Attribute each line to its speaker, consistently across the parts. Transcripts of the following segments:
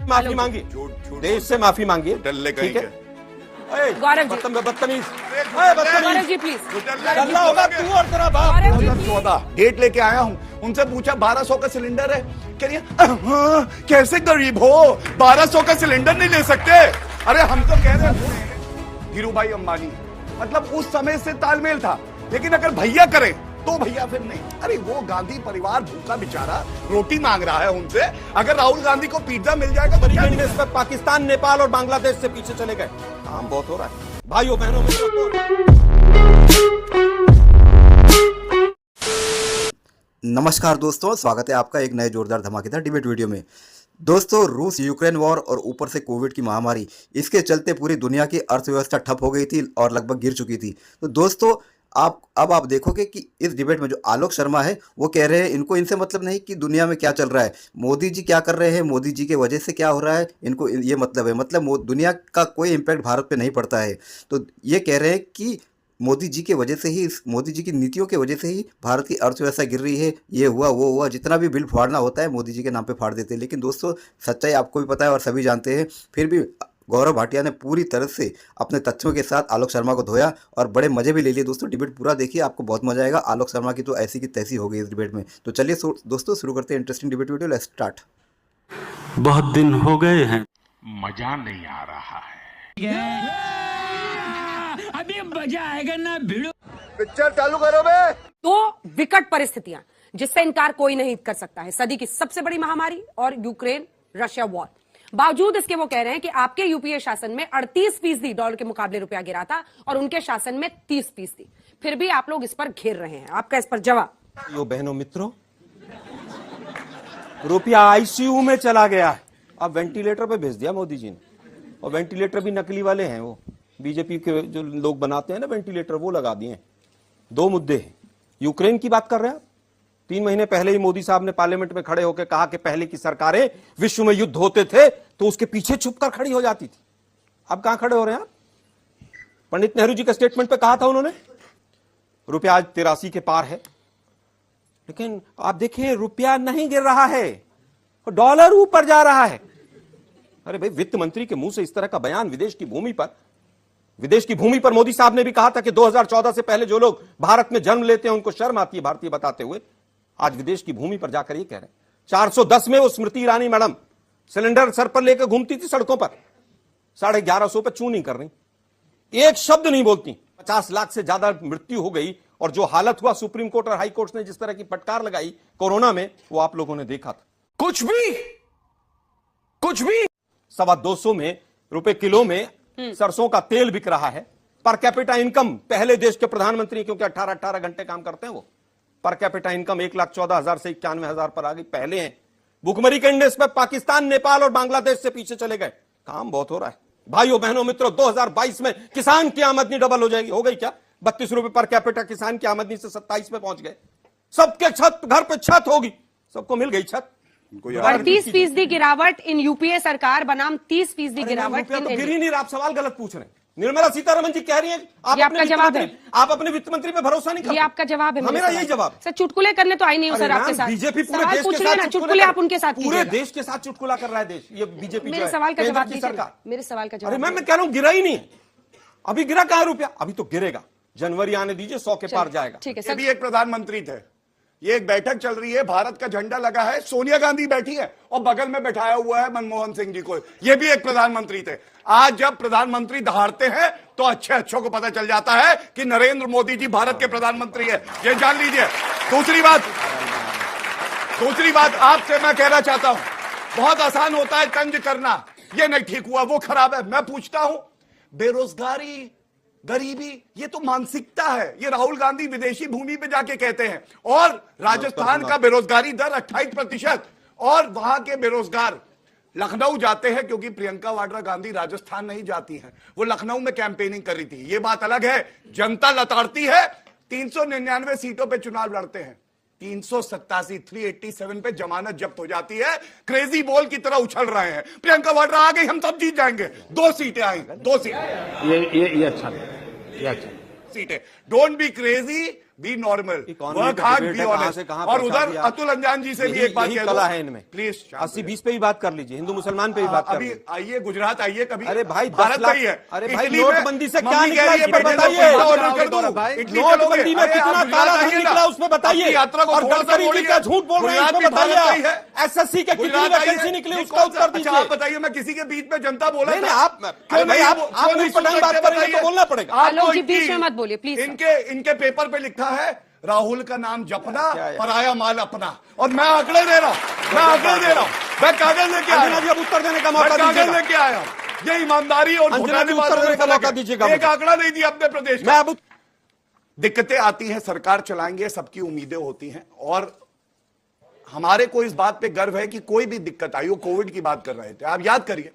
Speaker 1: माफी मांगी, देश से माफी मांगी, ठीक है।
Speaker 2: गौरव जी,
Speaker 1: बदतमीज
Speaker 2: गौरव जी प्लीज।
Speaker 1: चलना होगा तू और तेरा बाप।
Speaker 3: 2014 डेट लेके आया हूँ, उनसे पूछा 1200 का सिलेंडर है, कह रही है हाँ, कैसे गरीब हो 1200 का सिलेंडर नहीं ले सकते। अरे हम तो कह रहे हैं धीरू भाई अंबानी, मतलब उस समय से तालमेल था, लेकिन अगर भैया करें तो भैया फिर नहीं। अरे वो गांधी परिवार भूखा बेचारा रोटी मांग रहा है उनसे, अगर राहुल गांधी को पिज्जा मिल जाएगा तो क्या
Speaker 1: इस पर पाकिस्तान, नेपाल और बांग्लादेश से पीछे चले गए। काम बहुत हो रहा है भाइयों बहनों में।
Speaker 4: नमस्कार दोस्तों, स्वागत है आपका एक नए जोरदार धमाकेदार डिबेट वीडियो में। दोस्तों, रूस यूक्रेन वॉर और ऊपर से कोविड की महामारी, इसके चलते पूरी दुनिया की अर्थव्यवस्था ठप हो गई थी और लगभग गिर चुकी थी। तो दोस्तों, आप देखोगे कि इस डिबेट में जो आलोक शर्मा है वो कह रहे हैं इनको इनसे मतलब नहीं कि दुनिया में क्या चल रहा है, मोदी जी क्या कर रहे हैं, मोदी जी के वजह से क्या हो रहा है, इनको ये मतलब है, मतलब दुनिया का कोई इम्पैक्ट भारत पे नहीं पड़ता है। तो ये कह रहे हैं कि मोदी जी के वजह से ही, मोदी जी की नीतियों के वजह से ही भारत की अर्थव्यवस्था गिर रही है, ये हुआ वो हुआ, जितना भी बिल फाड़ना होता है मोदी जी के नाम पे फाड़ देते हैं। लेकिन दोस्तों, सच्चाई आपको भी पता है और सभी जानते हैं। फिर भी गौरव भाटिया ने पूरी तरह से अपने तथ्यों के साथ आलोक शर्मा को धोया और बड़े मजे भी ले लिए। दोस्तों, डिबेट पूरा देखिए, आपको बहुत मजा आएगा। आलोक शर्मा की तो ऐसी की तैसी हो गई इस डिबेट में। तो चलिए दोस्तों शुरू करते हैं interesting debate video. Let's start.
Speaker 5: बहुत दिन हो गए हैं,
Speaker 6: मजा नहीं आ रहा है।
Speaker 7: अभी मजा आएगा ना भिड़ो।
Speaker 3: पिक्चर चालू करो बे।
Speaker 2: तो विकट परिस्थितियां जिससे इनकार कोई नहीं कर सकता है, सदी की सबसे बड़ी महामारी और यूक्रेन रशिया वॉर। बावजूद इसके वो कह रहे हैं कि आपके यूपीए शासन में 38% डॉलर के मुकाबले रुपया गिरा था और उनके शासन में 30%। फिर भी आप लोग इस पर घेर रहे हैं। आपका इस पर जवाब?
Speaker 1: यो बहनों मित्रों, रुपया आईसीयू में चला गया है, अब वेंटिलेटर पे भेज दिया मोदी जी ने। और वेंटिलेटर भी नकली वाले हैं, वो बीजेपी के जो लोग बनाते हैं ना वेंटिलेटर, वो लगा दिए हैं। दो मुद्दे हैं। यूक्रेन की बात कर रहे हैं। 3 महीने पहले ही मोदी साहब ने पार्लियामेंट में खड़े होकर कहा कि पहले की सरकारें विश्व में युद्ध होते थे तो उसके पीछे छुपकर खड़ी हो जाती थी। अब कहां खड़े हो रहे हैं आप? पंडित नेहरू जी के स्टेटमेंट पे कहा था उन्होंने रुपया आज 83 के पार है, लेकिन आप देखिए रुपया नहीं गिर रहा है, डॉलर ऊपर जा रहा है। अरे भाई, वित्त मंत्री के मुंह से इस तरह का बयान विदेश की भूमि पर मोदी साहब ने भी कहा था कि 2014 से पहले जो लोग भारत में जन्म लेते हैं उनको शर्म आती है भारतीय बताते हुए। आज विदेश की भूमि पर जाकर ये कह रहे हैं। 410 में वो Smriti Irani madam cylinder sir पर लेकर घूमती थी सड़कों पर, 1150 पे चू नहीं कर रही, एक शब्द नहीं बोलती। 50 लाख से ज्यादा मृत्यु हो गई और जो हालत हुआ, सुप्रीम कोर्ट और हाई कोर्ट ने जिस तरह की फटकार लगाई कोरोना में, वो आप लोगों ने देखा था। कुछ भी 225 में रुपए किलो में सरसों का तेल बिक रहा है। पर कैपिटा इनकम पहले देश के प्रधानमंत्री, क्योंकि 18 घंटे काम करते हैं वो, पर कैपिटा इनकम 1,14,000 से 91,000 पर आ गई, पहले हैं। भुखमरी के इंडेक्स पर पाकिस्तान, नेपाल और बांग्लादेश से पीछे चले गए। काम बहुत हो रहा है भाइयों बहनों मित्रों। 2022 में किसान की आमदनी डबल हो जाएगी। हो गई क्या? 32 रुपए पर कैपिटा किसान की आमदनी से 27 में पहुंच गए। सबके छत, घर पे छत होगी, सबको मिल गई छत।
Speaker 2: 38% गिरावट इन यूपीए सरकार बनाम 30% गिरावट
Speaker 1: तो गिर ही नहीं रहा। आप सवाल गलत पूछ रहे हैं। निर्मला सीतारमण जी कह रही हैं
Speaker 2: आपका जवाब है,
Speaker 1: आप अपने वित्त मंत्री पे भरोसा नहीं करते।
Speaker 2: ये आपका जवाब है।
Speaker 1: मेरा यही जवाब।
Speaker 2: सर, चुटकुले करने तो आई नहीं हो सर आपके साथ।
Speaker 1: बीजेपी पूरे देश
Speaker 2: के साथ चुटकुले आप उनके साथ,
Speaker 1: पूरे देश के साथ चुटकुला कर रहा है देश, ये बीजेपी।
Speaker 2: मेरे सवाल का जवाब दीजिए। मेरे सवाल का जवाब।
Speaker 1: अरे मैं कह रहा हूं गिरा ही नहीं है। अभी गिरा कहां रुपया? अभी तो गिरेगा, जनवरी आने दीजिए, 100 के पार जाएगा।
Speaker 2: ठीक है
Speaker 3: ये
Speaker 2: सर।
Speaker 3: भी एक प्रधानमंत्री थे, ये एक बैठक चल रही है, भारत का झंडा लगा है, सोनिया गांधी बैठी है और बगल में बैठाया हुआ है मनमोहन सिंह जी को। ये भी एक प्रधानमंत्री थे। आज जब प्रधानमंत्री दहाड़ते हैं तो अच्छों को पता चल जाता है कि नरेंद्र मोदी जी भारत के प्रधानमंत्री है, ये जान लीजिए। दूसरी बात आपसे मैं कहना चाहता हूं, बहुत आसान होता है तंज करना, ये नहीं ठीक हुआ, वो खराब है। मैं पूछता हूं, बेरोजगारी, गरीबी, ये तो मानसिकता है। ये राहुल गांधी विदेशी भूमि पे जाके कहते हैं। और राजस्थान का बेरोजगारी दर 28% और वहां के बेरोजगार लखनऊ जाते हैं, क्योंकि प्रियंका वाड्रा गांधी राजस्थान नहीं जाती हैं, वो लखनऊ में कैंपेनिंग कर रही थी। ये बात अलग है। जनता लताड़ती है, 399 सीटों पे चुनाव लड़ते हैं, 387 पे जमानत जब्त हो जाती है। क्रेजी बॉल की तरह उछल रहे हैं। प्रियंका वाड्रा आ गई, हम सब जीत जाएंगे। 2 सीटें आएंगी, 2 सीटें।
Speaker 6: ये अच्छा
Speaker 3: सीटें। Don't be crazy, B normal,
Speaker 1: economy
Speaker 3: work
Speaker 1: का
Speaker 3: हार्ड,
Speaker 1: debate
Speaker 3: बी
Speaker 1: है, कहाँ
Speaker 3: ऑनेस्ट।
Speaker 1: से कहाँ
Speaker 3: और
Speaker 1: पहुंचा
Speaker 3: उधर
Speaker 1: दिया।
Speaker 3: अतुल अंजान जी से भी एक बात
Speaker 1: यही
Speaker 3: कह
Speaker 1: कला
Speaker 3: दो
Speaker 1: है इनमें।
Speaker 3: प्लीज।
Speaker 1: 80-20 पे भी बात कर लीजिए, हिंदू मुसलमान पे भी बात कर
Speaker 3: अभी
Speaker 1: लीजिए।
Speaker 3: आइए गुजरात आइए कभी।
Speaker 1: अरे भाई, 10
Speaker 3: भारत
Speaker 1: लाख
Speaker 3: नहीं है।
Speaker 1: अरे भाई,
Speaker 3: इटली में
Speaker 1: नोटबंदी से क्या
Speaker 3: मम्मी
Speaker 1: निकला
Speaker 3: कह रही है,
Speaker 1: इस पे
Speaker 3: बेटे को
Speaker 1: बताइए।
Speaker 3: पिज्जा ऑर्डर कर दूं,
Speaker 1: भाई,
Speaker 3: इटली
Speaker 1: नोटबंदी
Speaker 3: चलोगे?
Speaker 1: में
Speaker 3: अरे
Speaker 1: कितना
Speaker 3: आप गुजरात
Speaker 1: काला धन
Speaker 3: आइए
Speaker 1: निकला
Speaker 3: ना।
Speaker 1: उसमें बताइए।
Speaker 3: अपनी यात्रा को
Speaker 1: और
Speaker 3: थोड़ा सा
Speaker 1: गडकरी जी
Speaker 3: बोलिए।
Speaker 1: क्या झूठ बोल रहे हैं
Speaker 3: गुजरात
Speaker 1: इसमें
Speaker 3: भी भारत नहीं
Speaker 1: बताइए।
Speaker 3: है।
Speaker 1: एसएससी के कितनी
Speaker 3: गुजरात आइए।
Speaker 1: वैकेंसी निकली
Speaker 3: ये
Speaker 1: उसका
Speaker 3: कौन सा-
Speaker 1: उत्तर
Speaker 3: अच्छा
Speaker 1: दीजिए।
Speaker 3: आप बताइए, मैं किसी के बीच में जनता बोला
Speaker 1: नहीं,
Speaker 3: था?
Speaker 1: नहीं, आप क्यों नहीं, आप नहीं पटांग बात करेंगे तो बोलना पड़ेगा।
Speaker 2: आलोक जी, बीच में मत बोलिए, प्लीज।
Speaker 3: इनके पेपर पे लिखा है राहुल का नाम जपना,
Speaker 1: क्या है?
Speaker 3: पराया माल अपना। और मैं आंकड़े दे रहा हूं, मैं आंकड़े दे रहा हूं, मैं कागज लेके आया
Speaker 1: अंजना जी, अब उत्तर देने का
Speaker 3: मैं
Speaker 1: मौका
Speaker 3: कागज
Speaker 1: दीजिएगा।
Speaker 3: लेके आया। ये ईमानदारी और
Speaker 1: अंजना
Speaker 3: घोटाले
Speaker 1: जी, उत्तर
Speaker 3: वालों
Speaker 1: देने
Speaker 3: में
Speaker 1: का
Speaker 3: फर्क
Speaker 1: मौका
Speaker 3: है।
Speaker 1: दीजिएगा
Speaker 3: एक
Speaker 1: मुझे।
Speaker 3: आंकड़ा नहीं दिया अपने प्रदेश
Speaker 1: मैं
Speaker 3: का।
Speaker 1: अब
Speaker 3: दिक्कतें आती हैं, सरकार चलाएंगे, सबकी उम्मीदें होती हैं, और हमारे को इस बात पे गर्व है कि कोई भी दिक्कत आई हो, कोविड की बात कर रहे थे, आप याद करिए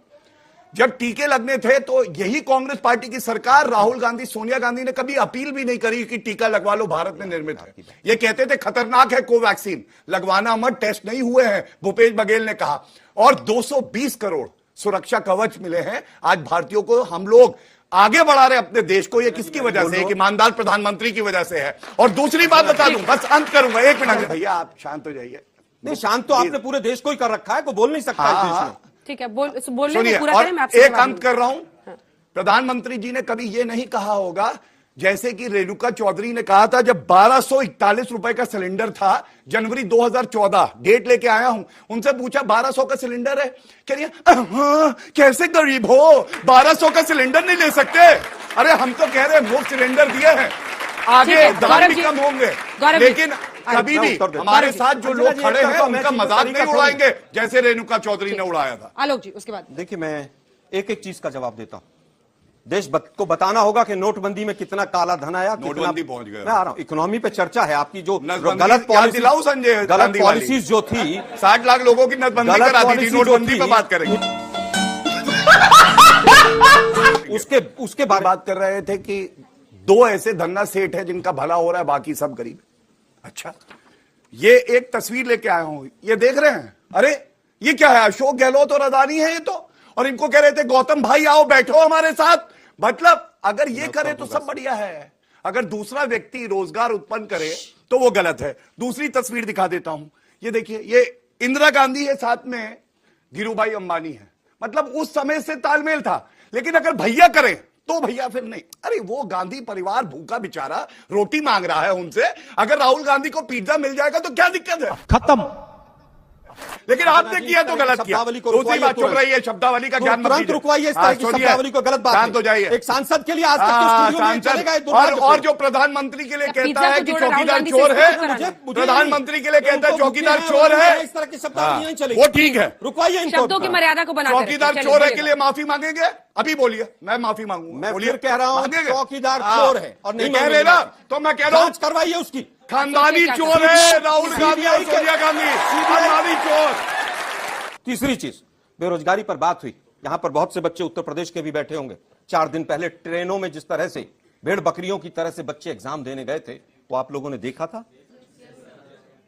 Speaker 3: जब टीके लगने थे तो यही कांग्रेस पार्टी की सरकार, राहुल गांधी, सोनिया गांधी ने कभी अपील भी नहीं करी कि टीका लगवा लो, भारत में निर्मित है। ये कहते थे खतरनाक है कोवैक्सीन, लगवाना मत, टेस्ट नहीं हुए हैं, भूपेश बघेल ने कहा। और 220 करोड़ सुरक्षा कवच मिले हैं आज भारतीयों को। हम लोग आगे बढ़ा रहे अपने देश को। ये किसकी वजह से? एक ईमानदार प्रधानमंत्री की वजह से है। और दूसरी बात बता दूं, बस अंत करूंगा, 1 मिनट भैया आप शांत हो जाइए।
Speaker 1: नहीं, शांत तो आपने पूरे देश को ही कर रखा है, कोई बोल नहीं सकता इस देश में।
Speaker 2: ठीक है, बोलने
Speaker 3: सुनिए,
Speaker 2: में पूरा
Speaker 3: और
Speaker 2: करें, मैं आपसे
Speaker 3: एक
Speaker 2: जवाब
Speaker 3: अंत कर रहा हूं। प्रधानमंत्री जी ने कभी यह नहीं कहा होगा जैसे कि रेणुका चौधरी ने कहा था जब 1241 रुपए का सिलेंडर था, जनवरी 2014, डेट लेके आया हूं, उनसे पूछा 1200 का सिलेंडर है, कह रही है हाँ, कैसे गरीब हो, 1200 का सिलेंडर नहीं ले सकते। अरे हम तो कह रहे हैं मुफ्त सिलेंडर दिए हैं, आगे दाम
Speaker 2: गौरव
Speaker 3: भी
Speaker 2: जी,
Speaker 3: कम होंगे,
Speaker 2: गौरव जी,
Speaker 3: लेकिन कभी भी हमारे साथ जो लोग खड़े हैं उनका मजाक नहीं उड़ाएंगे जैसे रेणुका चौधरी ने उड़ाया था।
Speaker 2: आलोक जी, उसके बाद
Speaker 1: देखिए, मैं एक एक चीज का जवाब देता हूं। देश को बताना होगा कि नोटबंदी में कितना काला धन आया,
Speaker 3: नोटबंदी पहुंच गया।
Speaker 1: मैं आ रहा हूं, इकोनॉमी पे चर्चा है आपकी। जो
Speaker 3: नसबंदी
Speaker 1: गलत
Speaker 3: याद दिलाओ संजय
Speaker 1: गलत
Speaker 3: गांधी वाली।
Speaker 1: पॉलिसीज जो थी,
Speaker 3: 60 लाख लोगों की नसबंदी
Speaker 1: गलत
Speaker 3: करा दी थी,
Speaker 1: पॉलिसी जो
Speaker 3: नोटबंदी
Speaker 1: थी,
Speaker 3: पे बात करेंगे।
Speaker 1: उसके बारे
Speaker 3: बात कर रहे थे कि 2 ऐसे धन्ना सेठ है जिनका भला हो रहा है, बाकी सब गरीब। अच्छा, ये एक तस्वीर लेके आया हूं, ये देख रहे हैं? अरे ये क्या है, अशोक गहलोत और अदानी है ये तो। और इनको कह रहे थे गौतम भाई आओ बैठो हमारे साथ। मतलब अगर ये करे तो सब बढ़िया है, अगर दूसरा व्यक्ति रोजगार उत्पन्न करे तो वो गलत है। दूसरी तस्वीर दिखा देता हूं, ये देखिए, ये इंदिरा गांधी है, साथ में धीरूभाई अंबानी है। मतलब उस समय से तालमेल था, लेकिन अगर भैया करें तो भैया फिर नहीं। अरे वो गांधी परिवार भूखा बेचारा रोटी मांग रहा है उनसे, अगर राहुल गांधी को पिज्जा मिल जाएगा तो क्या दिक्कत है?
Speaker 1: खत्म।
Speaker 3: लेकिन आपने किया तो गलत किया।
Speaker 1: शब्दावली को
Speaker 3: दूसरी बात, चुप
Speaker 1: रुकवाइए
Speaker 3: रही है, शब्दावली का ज्ञान मत
Speaker 1: तुरंत
Speaker 3: दीजिए।
Speaker 1: रुकवाइए इस तरह की
Speaker 3: सुनिए,
Speaker 1: शब्दावली को, गलत बात
Speaker 3: शांत
Speaker 1: है।
Speaker 3: हो जाइए।
Speaker 1: एक सांसद के लिए आज तक के स्टूडियो में चलेगा ये दुर्भाग्य
Speaker 3: और
Speaker 1: से।
Speaker 3: जो प्रधानमंत्री के लिए कहता
Speaker 2: पिज्जा
Speaker 3: है
Speaker 2: को
Speaker 3: कि
Speaker 2: जोड़ा राहुल
Speaker 3: चौकीदार
Speaker 2: गांधी से
Speaker 3: चोर
Speaker 2: इसको
Speaker 3: है,
Speaker 2: क्यों कराना?
Speaker 1: मुझे
Speaker 3: प्रधानमंत्री के लिए कहता है
Speaker 1: उनको
Speaker 3: चौकीदार
Speaker 1: बुद्धि
Speaker 3: चोर है।
Speaker 1: इस तरह की शब्दावली नहीं चलेगी।
Speaker 3: वो ठीक है।
Speaker 1: रुकवाइए इनको।
Speaker 2: शब्दों की मर्यादा को बना
Speaker 3: चौकीदार चोर है के लिए माफी मांगेंगे? अभी बोलिए, मैं माफी मांगूंगा।
Speaker 1: मैं
Speaker 3: बोलिए,
Speaker 1: फिर कह रहा हूं,
Speaker 3: मांगेंगे?
Speaker 1: चौकीदार
Speaker 3: हाँ।
Speaker 1: चोर है और नहीं
Speaker 3: कह रहे
Speaker 1: मांगेंगे।
Speaker 3: ना, तो मैं कह रहा हूं
Speaker 1: जांच करवाइए उसकी।
Speaker 3: खानदानी
Speaker 2: क्या
Speaker 3: चोर है राहुल गांधी और सोनिया गांधी, खानदानी चोर।
Speaker 1: तीसरी चीज, बेरोजगारी पर बात हुई। यहां पर बहुत से बच्चे उत्तर प्रदेश के भी बैठे होंगे। 4 दिन पहले ट्रेनों में जिस तरह से भेड़ बकरियों की तरह से बच्चे एग्जाम देने गए थे, वो आप लोगों ने देखा था?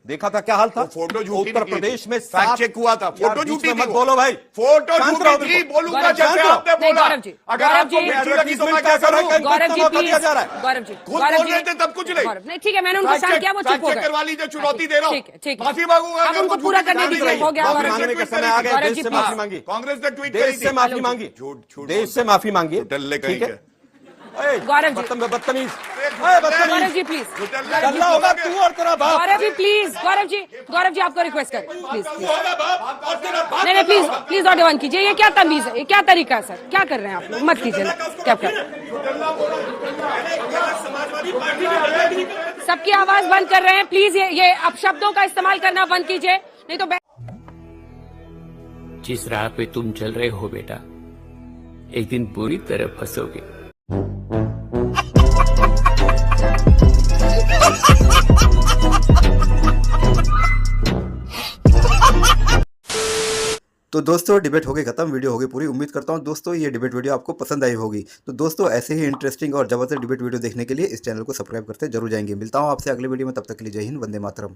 Speaker 1: क्या हाल था?
Speaker 3: फोटो झूठी
Speaker 1: उत्तर
Speaker 3: निकली थी।
Speaker 1: प्रदेश में
Speaker 3: फैक्ट चेक हुआ था। फोटो
Speaker 1: बीच
Speaker 3: झूठी
Speaker 1: में
Speaker 3: थी
Speaker 1: मत
Speaker 3: वो।
Speaker 1: बोलो भाई।
Speaker 3: फोटो
Speaker 1: शांत
Speaker 3: झूठी
Speaker 1: रहो
Speaker 3: थी,
Speaker 1: बिल्कुल।
Speaker 3: बोलूंगा
Speaker 2: गौरव जी,
Speaker 3: जैसे आपने
Speaker 2: नहीं,
Speaker 3: बोला।
Speaker 2: गौरव जी,
Speaker 3: अगर
Speaker 2: गौरव
Speaker 3: आपको
Speaker 2: जी,
Speaker 3: मिर्ची लगी तो मैं क्या
Speaker 1: एडवर्टाइजमेंट
Speaker 3: करूं?
Speaker 1: का
Speaker 2: गौरव जी,
Speaker 1: मौका दिया
Speaker 2: प्लीज।
Speaker 1: जा रहा है।
Speaker 2: गौरव जी,
Speaker 3: खुद
Speaker 2: गौरव
Speaker 3: बोल
Speaker 2: जी,
Speaker 3: रहे थे तब कुछ नहीं।
Speaker 2: गौरव, नहीं ठीक है, मैंने उनको
Speaker 3: फैक्ट
Speaker 2: शांत
Speaker 3: चेक-
Speaker 2: किया, वो
Speaker 3: फैक्ट
Speaker 2: चुप हो
Speaker 3: चेक
Speaker 2: गए।
Speaker 3: करवा लीजिए, चुनौती दे रहा हूं।
Speaker 2: ठीक है, ठीक है।
Speaker 3: माफी मांगूंगा
Speaker 2: अब
Speaker 3: अगर
Speaker 2: उनको
Speaker 3: वो
Speaker 2: पूरा
Speaker 3: झूठी
Speaker 2: करने
Speaker 3: निकाली
Speaker 2: दीजिए,
Speaker 3: गई।
Speaker 2: हो गया।
Speaker 1: माफी
Speaker 2: गौरव जी,
Speaker 1: मांगने का
Speaker 3: ट्वीट
Speaker 1: समय आ गया।
Speaker 2: गौरव
Speaker 1: देश
Speaker 2: जी,
Speaker 1: से
Speaker 2: प्लीज।
Speaker 1: माफी मांगी।
Speaker 3: कांग्रेस ने ट्वीट
Speaker 1: देश
Speaker 3: करी
Speaker 1: से
Speaker 3: थी।
Speaker 1: माफी मांगी।
Speaker 3: झूठ
Speaker 1: देश से माफी मांगी।
Speaker 3: डल्ले
Speaker 1: ठीक है।
Speaker 3: कहीं
Speaker 1: गौरव
Speaker 2: जी।
Speaker 1: बदतमीज।
Speaker 2: गौरव जी, प्लीज।
Speaker 1: चलना होगा तू और तेरा बाप।
Speaker 2: गौरव जी, प्लीज। गौरव जी आपको रिक्वेस्ट कर, प्लीज प्लीज। नहीं नहीं, प्लीज प्लीज नॉट वन कीजिए। ये क्या तमीज है, ये क्या तरीका है सर? क्या कर रहे हैं आप लोग? मत कीजिए ना। क्या सबकी आवाज बंद कर रहे हैं प्लीज। ये अपशब्दों का इस्तेमाल करना बंद कीजिए, नहीं तो
Speaker 7: जिस राह पे तुम चल रहे हो बेटा, एक दिन बुरी तरह फंसोगे।
Speaker 4: तो दोस्तों डिबेट हो गई खत्म, वीडियो हो गई पूरी। उम्मीद करता हूँ दोस्तों ये डिबेट वीडियो आपको पसंद आई होगी। तो दोस्तों ऐसे ही इंटरेस्टिंग और जबरदस्त डिबेट वीडियो देखने के लिए इस चैनल को सब्सक्राइब करते जरूर जाएंगे। मिलता हूँ आपसे अगले वीडियो में, तब तक के लिए जय हिंद, वंदे मातरम।